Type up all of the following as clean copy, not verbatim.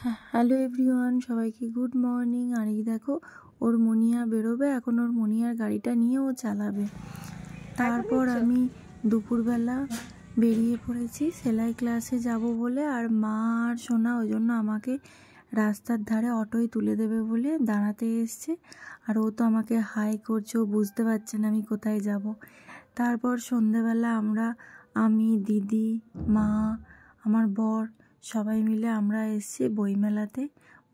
Hello everyone, সবাইকে good morning. আর এই দেখো ওর মনিয়া বেরোবে এখন, ওর মনিয়ার গাড়িটা নিয়ে ও চালাবে। তারপর আমি দুপুরবেলা বেরিয়ে পড়েছি সেলাই ক্লাসে যাব বলে। আর মা আর সোনা ওই জন্য আমাকে রাস্তার ধারে অটোয় তুলে দেবে বলে দাঁড়াতে এসছে। আর ও তো আমাকে হাই করছে, ও বুঝতে পারছে না আমি কোথায় যাব। তারপর সন্ধেবেলা আমি দিদি, মা, আমার বর সবাই মিলে আমরা এসেছি বইমেলাতে।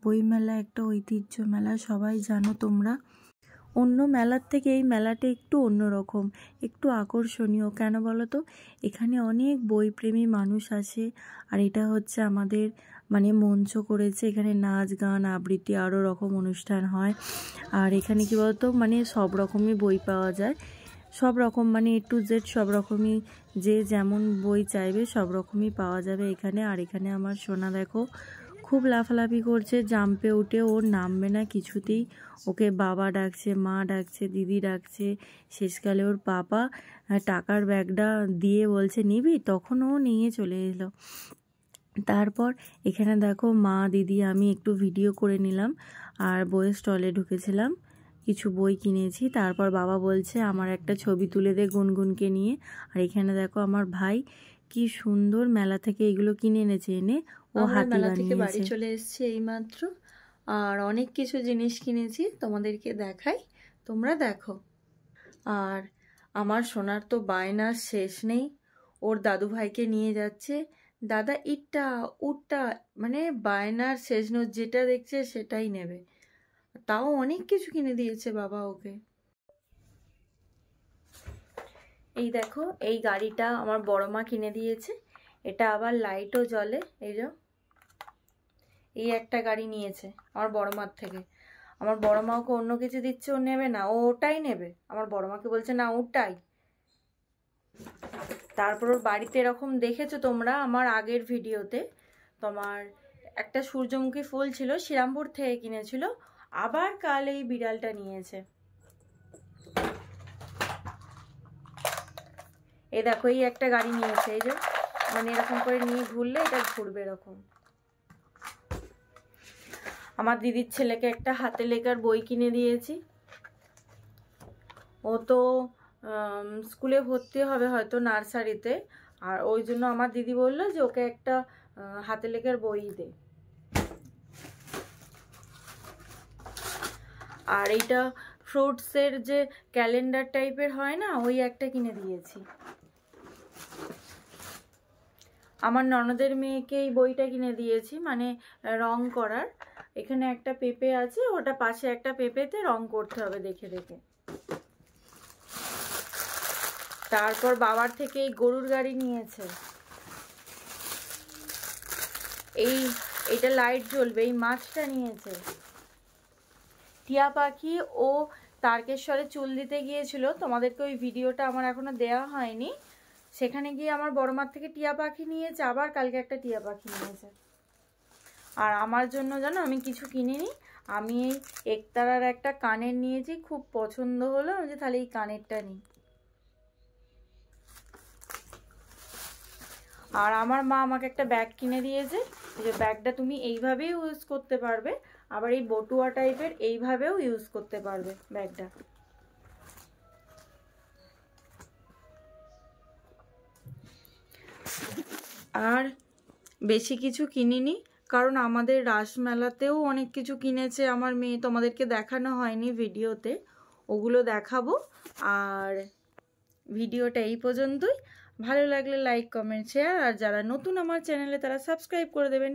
বইমেলা একটা ঐতিহ্য মেলা, সবাই জানো তোমরা। অন্য মেলার থেকে এই মেলাটা একটু অন্যরকম, একটু আকর্ষণীয়। কেন বলো তো? এখানে অনেক বইপ্রেমী মানুষ আসে। আর এটা হচ্ছে আমাদের মঞ্চ করেছে, এখানে নাচ গান আবৃত্তি আরও রকম অনুষ্ঠান হয়। আর এখানে কি বলতো সব রকমই বই পাওয়া যায়, সব রকম A to Z সব রকমই, যে যেমন বই চাইবে সব রকমই পাওয়া যাবে এখানে। আর এখানে আমার সোনা দেখো খুব লাফালাফি করছে, জাম্পে উঠে, ওর নামবে না কিছুতেই। ওকে বাবা ডাকছে, মা ডাকছে, দিদি ডাকছে। শেষকালে ওর পাপা টাকার ব্যাগটা দিয়ে বলছে নিবি, তখন ও নিয়ে চলে এলো। তারপর এখানে দেখো মা, দিদি, আমি একটু ভিডিও করে নিলাম আর বইয়ের স্টলে ঢুকেছিলাম, কিছু বই কিনেছি। তারপর বাবা বলছে আমার একটা ছবি তুলে দে গুনগুনকে নিয়ে। আর এখানে দেখো আমার ভাই কি সুন্দর মেলা থেকে এগুলো কিনে এনেছে, এনে ও হাতি বানিয়েছে। বাড়ি চলে এসেছি এইমাত্র, আর অনেক কিছু জিনিস কিনেছি, তোমাদেরকে দেখাই, তোমরা দেখো। আর আমার সোনার তো বায়নার শেষ নেই, ওর দাদু ভাইকে নিয়ে যাচ্ছে, দাদা ইটটা উটটা, বায়নার শেষ নেই, যেটা দেখছে সেটাই নেবে। তাও অনেক কিছু কিনে দিয়েছে বাবা ওকে। এই দেখো এই গাড়িটা আমার বড় মা কিনে দিয়েছে, এটা আবার লাইটও জ্বলে। এই একটা গাড়ি নিয়েছে আমার বড় মার থেকে। আমার বড় মা ওকে অন্য কিছু দিচ্ছে, ও নেবে না, ও ওটাই নেবে। আমার বড় মাকে বলছে না ওটাই। তারপর ওর বাড়িতে এরকম দেখেছো তোমরা আমার আগের ভিডিওতে, তোমার একটা সূর্যমুখী ফুল ছিল, শ্রীরামপুর থেকে কিনেছিল, আবার কাল এই বিড়ালটা নিয়েছে। এই দেখো এই একটা গাড়ি নিয়েছে, এই যে এরকম করে নিয়ে ঘুরলে এটা ঘুরবে এরকম। আমার দিদির ছেলেকে একটা হাতে লেখার বই কিনে দিয়েছি, ও তো স্কুলে ভর্তি হবে হয়তো নার্সারিতে। আর ওই জন্য আমার দিদি বললো যে ওকে একটা হাতে লেখার বই দে। আর এইটা ফ্রুটসের যে ক্যালেন্ডার টাইপের হয় না, ওই একটা কিনে দিয়েছি। আমার ননদের মেয়েকে এই বইটা কিনে দিয়েছি, রং করার। এখানে একটা পেঁপে আছে, ওটা পাশে একটা পেঁপেতে রং করতে হবে দেখে দেখে। তারপর বাবার থেকে এই গরুর গাড়ি নিয়েছে, এইটা লাইট জ্বলবে, এই মাছটা নিয়েছে। টিয়া পাখি ও তারকেশ্বরে চুল দিতে গিয়েছিল, তোমাদেরকে ওই ভিডিওটা আমার এখনো দেওয়া হয়নি। সেখানে গিয়ে আমার বড় মার থেকে টিয়া পাখি নিয়েছে, আবার কালকে একটা টিয়া পাখি নিয়েছে। আর আমার জন্য জানো আমি কিছু কিনিনি, আমি এই একতারার একটা কানের নিয়েছি, খুব পছন্দ হলো, আমি যে তাহলে এই কানেরটা নিই। আর আমার মা আমাকে একটা ব্যাগ কিনে দিয়েছে, যে ব্যাগটা তুমি এইভাবেই ইউজ করতে পারবে, আবার এই বটুয়া টাইপের এইভাবেও ইউজ করতে পারবে ব্যাগটা। আর বেশি কিছু কিনিনি, কারণ আমাদের রাসমেলাতেও অনেক কিছু কিনেছে আমার মেয়ে, তোমাদেরকে দেখানো হয়নি ভিডিওতে, ওগুলো দেখাবো। আর ভিডিওটা এই পর্যন্তই, ভালো লাগলে লাইক কমেন্ট শেয়ার, আর যারা নতুন আমার চ্যানেলে তারা সাবস্ক্রাইব করে দেবেন।